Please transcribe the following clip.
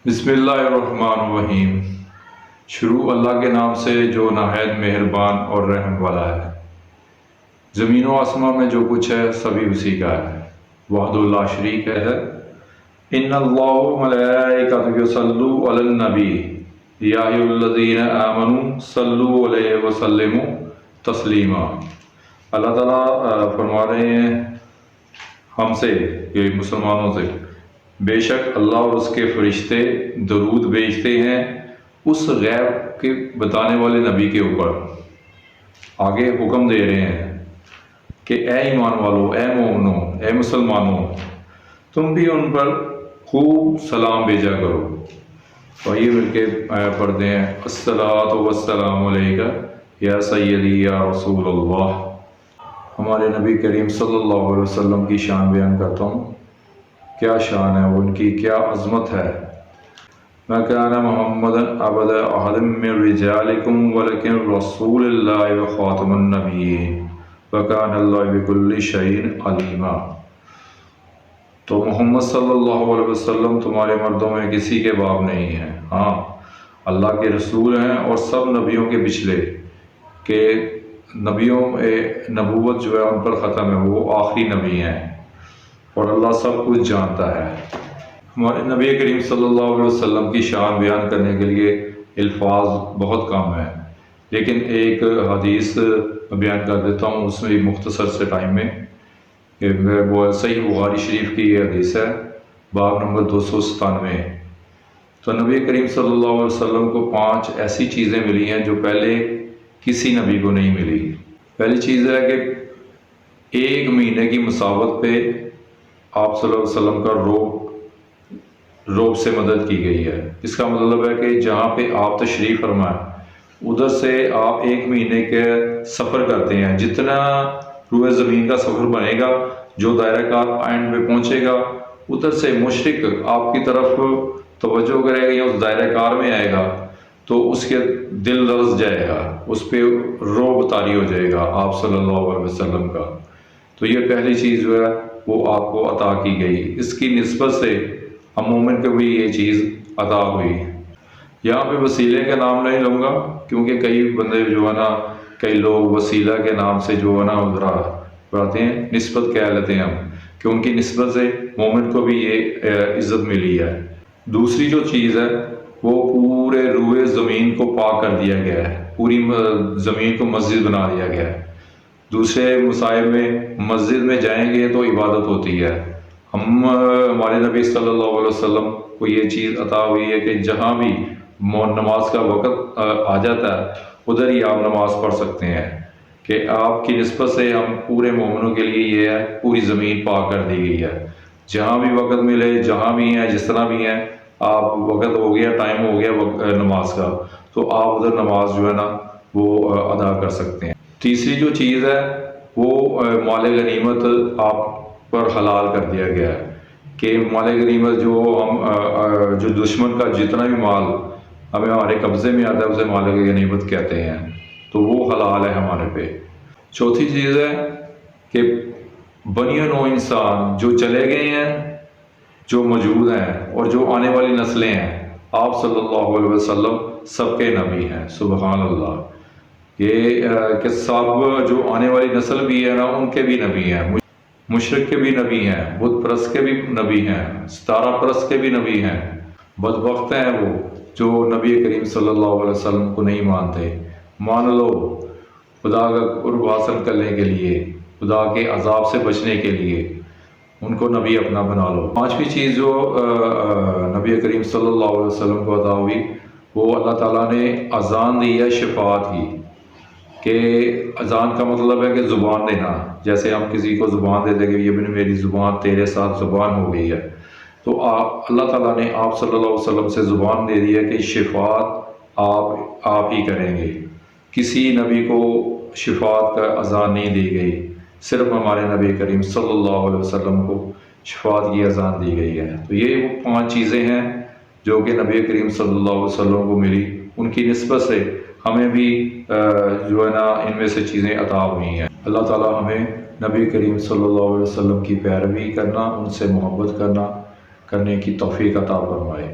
بسم اللہ الرحمن الرحیم۔ شروع اللہ کے نام سے جو نہایت مہربان اور رحم والا ہے۔ زمین و آسمان میں جو کچھ ہے سبھی اسی کا ہے، وحدہ لا شریک ہے۔ ان اللہ و ملائکتہ یصلون علی النبی یا ایھا الذین آمنوا صلوا علیہ وسلموا تسلیما۔ اللہ تعالیٰ فرما رہے ہیں ہم سے، یہ مسلمانوں سے، بے شک اللہ اور اس کے فرشتے درود بھیجتے ہیں اس غیب کے بتانے والے نبی کے اوپر۔ آگے حکم دے رہے ہیں کہ اے ایمان والو، اے مومنو، اے مسلمانوں، تم بھی ان پر خوب سلام بھیجا کرو۔ وہی مل کے پڑھتے ہیں، الصلاۃ والسلام علیکہ یا سیدی یا رسول اللہ۔ ہمارے نبی کریم صلی اللہ علیہ وسلم کی شان بیان کرتا ہوں، کیا شان ہے، ان کی کیا عظمت ہے۔ ما کان محمد عبد احد من رجالکم ولکن رسول اللہ وخاتم النبیین وکان اللہ بکل شیء علیما۔ تو محمد صلی اللہ علیہ وسلم تمہارے مردوں میں کسی کے باپ نہیں ہیں، ہاں اللہ کے رسول ہیں اور سب نبیوں کے پچھلے، کہ نبیوں نبوت جو ہے ان پر ختم ہے، وہ آخری نبی ہیں اور اللہ سب کچھ جانتا ہے۔ ہمارے نبی کریم صلی اللہ علیہ وسلم کی شان بیان کرنے کے لیے الفاظ بہت کم ہیں، لیکن ایک حدیث بیان کر دیتا ہوں، اس میں مختصر سے ٹائم میں، کہ وہ صحیح بخاری شریف کی یہ حدیث ہے، باب نمبر 297۔ تو نبی کریم صلی اللہ علیہ وسلم کو 5 ایسی چیزیں ملی ہیں جو پہلے کسی نبی کو نہیں ملی۔ پہلی چیز ہے کہ 1 مہینے کی مساوت پہ آپ صلی اللہ علیہ وسلم کا روب سے مدد کی گئی ہے۔ اس کا مطلب ہے کہ جہاں پہ آپ تشریف فرمائیں ادھر سے آپ 1 مہینے کے سفر کرتے ہیں، جتنا روئے زمین کا سفر بنے گا، جو دائرہ کار اینڈ پہ پہنچے گا، ادھر سے مشرق آپ کی طرف توجہ کرے گا یا اس دائرہ کار میں آئے گا تو اس کے دل لرز جائے گا، اس پہ رعب طاری ہو جائے گا آپ صلی اللہ علیہ وسلم کا۔ تو یہ پہلی چیز جو ہے وہ آپ کو عطا کی گئی، اس کی نسبت سے ہم مومن کو بھی یہ چیز عطا ہوئی۔ یہاں پہ وسیلے کا نام نہیں لوں گا کیونکہ کئی بندے جو ہے نا، کئی لوگ وسیلہ کے نام سے جو ہے نا ادھر بڑھاتے ہیں، نسبت کہہ لیتے ہیں ہم، کہ ان کی نسبت سے مومن کو بھی یہ عزت ملی ہے۔ دوسری جو چیز ہے وہ پورے روئے زمین کو پاک کر دیا گیا ہے، پوری زمین کو مسجد بنا دیا گیا ہے۔ دوسرے مصائب میں مسجد میں جائیں گے تو عبادت ہوتی ہے، ہمارے نبی صلی اللہ علیہ وسلم کو یہ چیز عطا ہوئی ہے کہ جہاں بھی نماز کا وقت آ جاتا ہے ادھر ہی آپ نماز پڑھ سکتے ہیں، کہ آپ کی نسبت سے ہم پورے مومنوں کے لیے یہ ہے، پوری زمین پاک کر دی گئی ہے۔ جہاں بھی وقت ملے، جہاں بھی ہیں، جس طرح بھی ہیں، آپ وقت ہو گیا، ٹائم ہو گیا نماز کا، تو آپ ادھر نماز جو ہے نا وہ ادا کر سکتے ہیں۔ تیسری جو چیز ہے وہ مال غنیمت آپ پر حلال کر دیا گیا ہے، کہ مال غنیمت جو دشمن کا جتنا بھی مال ہمارے قبضے میں آتا ہے اسے مال غنیمت کہتے ہیں، تو وہ حلال ہے ہمارے پہ۔ چوتھی چیز ہے کہ بنی نوع انسان جو چلے گئے ہیں، جو موجود ہیں اور جو آنے والی نسلیں ہیں، آپ صلی اللہ علیہ وسلم سب کے نبی ہیں، سبحان اللہ۔ یہ کہ سب جو آنے والی نسل بھی ہے نا ان کے بھی نبی ہیں، مشرک کے بھی نبی ہیں، بت پرست کے بھی نبی ہیں، ستارہ پرست کے بھی نبی ہیں۔ بدبخت ہیں وہ جو نبی کریم صلی اللہ علیہ وسلم کو نہیں مانتے۔ مان لو، خدا کا قرب حاصل کرنے کے لیے، خدا کے عذاب سے بچنے کے لیے ان کو نبی اپنا بنا لو۔ 5ویں چیز جو نبی کریم صلی اللہ علیہ وسلم کو عطا ہوئی وہ اللہ تعالیٰ نے اذان دی ہے شفاعت کی، کہ اذان کا مطلب ہے کہ زبان دینا، جیسے ہم کسی کو زبان دے دیں کہ یہ میری زبان تیرے ساتھ زبان ہو گئی ہے، تو اللہ تعالیٰ نے آپ صلی اللہ علیہ وسلم سے زبان دے دی ہے کہ شفاعت آپ ہی کریں گے۔ کسی نبی کو شفاعت کا اذان نہیں دی گئی، صرف ہمارے نبی کریم صلی اللہ علیہ وسلم کو شفاعت کی اذان دی گئی ہے۔ تو یہ وہ 5 چیزیں ہیں جو کہ نبی کریم صلی اللہ علیہ وسلم کو ملی، ان کی نسبت سے ہمیں بھی جو ہے نا ان میں سے چیزیں عطا ہوئی ہیں۔ اللہ تعالیٰ ہمیں نبی کریم صلی اللہ علیہ وسلم کی پیروی کرنا، ان سے محبت کرنے کی توفیق عطا فرمائے۔